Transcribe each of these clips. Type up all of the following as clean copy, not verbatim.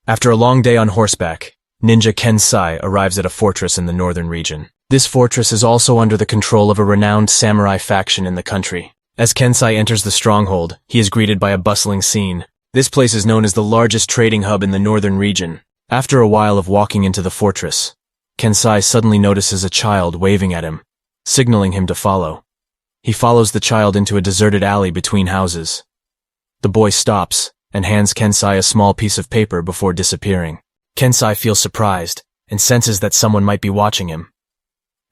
After a long day on horseback, ninja KenSai arrives at a fortress in the northern region. This fortress is also under the control of a renowned samurai faction in the country. As KenSai enters the stronghold, he is greeted by a bustling scene. This place is known as the largest trading hub in the northern region. After a while of walking into the fortress, KenSai suddenly notices a child waving at him, signaling him to follow. He follows the child into a deserted alley between houses. The boy stops and hands KenSai a small piece of paper before disappearing. KenSai feels surprised and senses that someone might be watching him.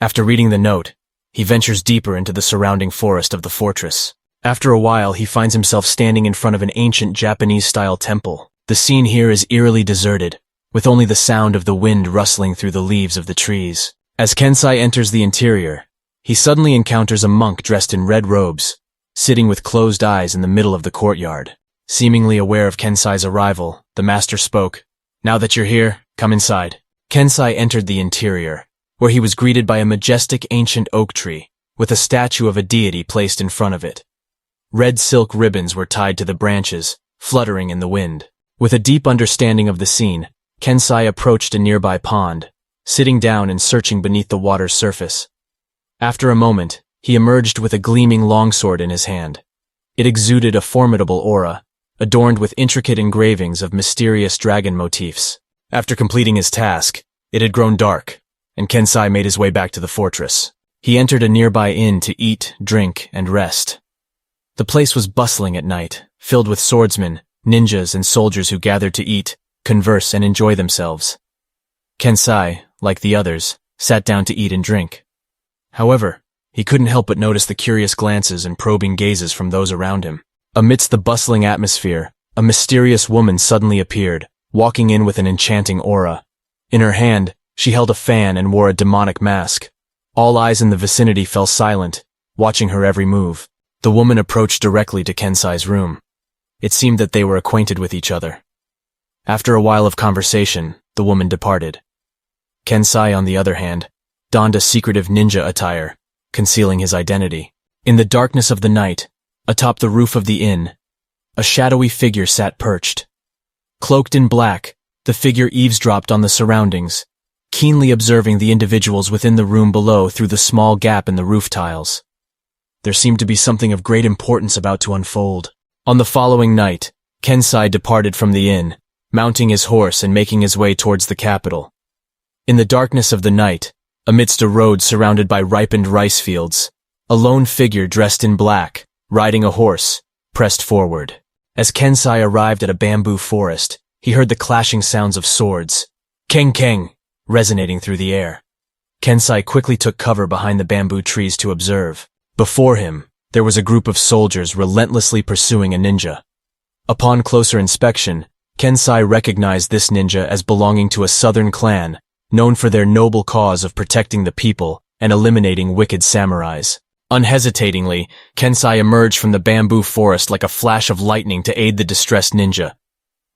After reading the note, he ventures deeper into the surrounding forest of the fortress. After a while, he finds himself standing in front of an ancient Japanese-style temple. The scene here is eerily deserted, with only the sound of the wind rustling through the leaves of the trees. As KenSai enters the interior, he suddenly encounters a monk dressed in red robes, sitting with closed eyes in the middle of the courtyard. Seemingly aware of KenSai's arrival, the master spoke. "Now that you're here, come inside." KenSai entered the interior, where he was greeted by a majestic ancient oak tree, with a statue of a deity placed in front of it. Red silk ribbons were tied to the branches, fluttering in the wind. With a deep understanding of the scene, KenSai approached a nearby pond, sitting down and searching beneath the water's surface. After a moment, he emerged with a gleaming longsword in his hand. It exuded a formidable aura, adorned with intricate engravings of mysterious dragon motifs. After completing his task, it had grown dark, and KenSai made his way back to the fortress. He entered a nearby inn to eat, drink, and rest. The place was bustling at night, filled with swordsmen, ninjas, and soldiers who gathered to eat, converse, and enjoy themselves. KenSai, like the others, sat down to eat and drink. However, he couldn't help but notice the curious glances and probing gazes from those around him. Amidst the bustling atmosphere, a mysterious woman suddenly appeared, walking in with an enchanting aura. In her hand, she held a fan and wore a demonic mask. All eyes in the vicinity fell silent, watching her every move. The woman approached directly to KenSai's room. It seemed that they were acquainted with each other. After a while of conversation, the woman departed. KenSai, on the other hand, donned a secretive ninja attire, concealing his identity. In the darkness of the night, atop the roof of the inn, a shadowy figure sat perched. Cloaked in black, the figure eavesdropped on the surroundings, keenly observing the individuals within the room below through the small gap in the roof tiles. There seemed to be something of great importance about to unfold. On the following night, KenSai departed from the inn, mounting his horse and making his way towards the capital. In the darkness of the night, amidst a road surrounded by ripened rice fields, a lone figure dressed in black, riding a horse, pressed forward. As KenSai arrived at a bamboo forest, he heard the clashing sounds of swords, "Keng Keng," resonating through the air. KenSai quickly took cover behind the bamboo trees to observe. Before him, there was a group of soldiers relentlessly pursuing a ninja. Upon closer inspection, KenSai recognized this ninja as belonging to a southern clan, known for their noble cause of protecting the people and eliminating wicked samurais. Unhesitatingly, KenSai emerged from the bamboo forest like a flash of lightning to aid the distressed ninja.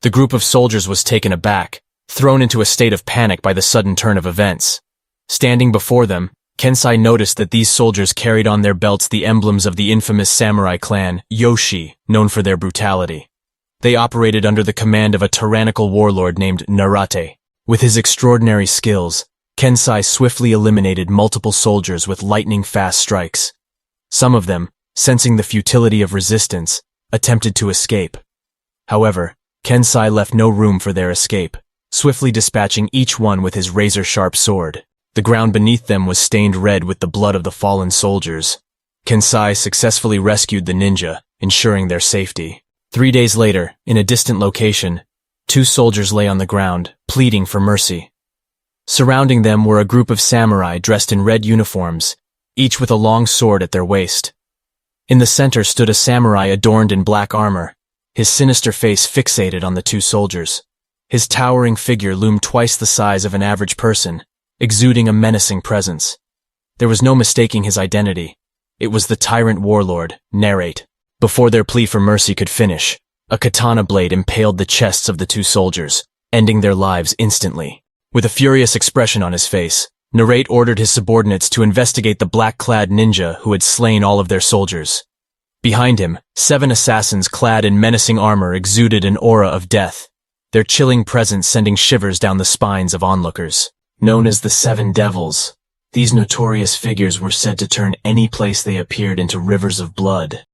The group of soldiers was taken aback, thrown into a state of panic by the sudden turn of events. Standing before them, KenSai noticed that these soldiers carried on their belts the emblems of the infamous samurai clan, YoShi, known for their brutality. They operated under the command of a tyrannical warlord named Narate. With his extraordinary skills, KenSai swiftly eliminated multiple soldiers with lightning-fast strikes. Some of them, sensing the futility of resistance, attempted to escape. However, KenSai left no room for their escape, swiftly dispatching each one with his razor-sharp sword. The ground beneath them was stained red with the blood of the fallen soldiers. KenSai successfully rescued the ninja, ensuring their safety. 3 days later, in a distant location, 2 soldiers lay on the ground, pleading for mercy. Surrounding them were a group of samurai dressed in red uniforms, each with a long sword at their waist. In the center stood a samurai adorned in black armor, his sinister face fixated on the 2 soldiers. His towering figure loomed twice the size of an average person, exuding a menacing presence. There was no mistaking his identity. It was the tyrant warlord, Narate. Before their plea for mercy could finish, a katana blade impaled the chests of the 2 soldiers, ending their lives instantly. With a furious expression on his face, Narate ordered his subordinates to investigate the black-clad ninja who had slain all of their soldiers. Behind him, 7 assassins clad in menacing armor exuded an aura of death, their chilling presence sending shivers down the spines of onlookers. Known as the 7 Devils, these notorious figures were said to turn any place they appeared into rivers of blood.